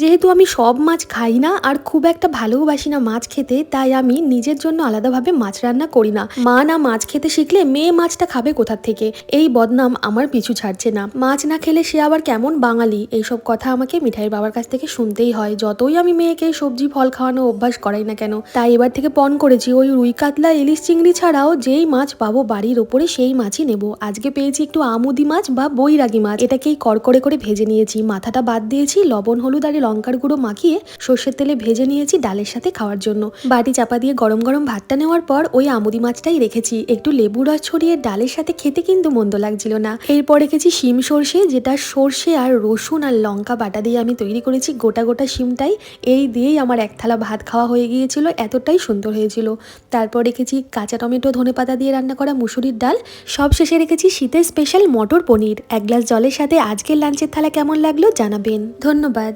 যেহেতু আমি সব মাছ খাই না আর খুব একটা ভালোবাসি না মাছ খেতে, তাই আমি নিজের জন্য আলাদাভাবে মাছ রান্না করি না। মা না মাছ খেতে শিখলে মেয়ে মাছটা খাবে কোথার থেকে, এই বদনাম আমার পিছু ছাড়ছে না। মাছ না খেলে সে আবার কেমন বাঙালি, এইসব কথা আমাকে মিঠাইয়ের বাবার কাছ থেকে শুনতেই হয়, যতই আমি মেয়েকে সবজি ফল খাওয়ানো অভ্যাস করাই না কেন। তাই এবার থেকে পণ করেছি ওই রুই কাতলা ইলিশ চিংড়ি ছাড়াও যেই মাছ পাবো বাড়ির ওপরে সেই মাছই নেব। আজকে পেয়েছি একটু আমুদি মাছ বা বৈরাগী মাছ, এটাকেই কড়কড়ে করে ভেজে নিয়েছি, মাথাটা বাদ দিয়েছি, লবণ হলুদ আর লঙ্কার গুঁড়ো মাখিয়ে সর্ষের তেলে ভেজে নিয়েছি ডালের সাথে খাওয়ার জন্য। বাটি চাপা দিয়ে গরম গরম ভাতটা নেওয়ার পর ওই আমুদি মাছটাই রেখেছি, একটু লেবু রস ছড়িয়ে ডালের সাথে খেতে কিন্তু মন্দ লাগছিল না। এরপর রেখেছি শিম সর্ষে, যেটা সর্ষে আর রসুন আর লঙ্কা বাটা দিয়ে আমি তৈরি করেছি, গোটা গোটা শিমটাই। এই দিয়েই আমার এক থালা ভাত খাওয়া হয়ে গিয়েছিল, এতটাই সুন্দর হয়েছিল। তারপর রেখেছি কাঁচা টমেটো ধনেপাতা দিয়ে রান্না করা মুসুরির ডাল। সব শেষে রেখেছি শীতের স্পেশাল মটর পনির। এক গ্লাস জলের সাথে আজকের লাঞ্চের থালা কেমন লাগলো জানাবেন। ধন্যবাদ।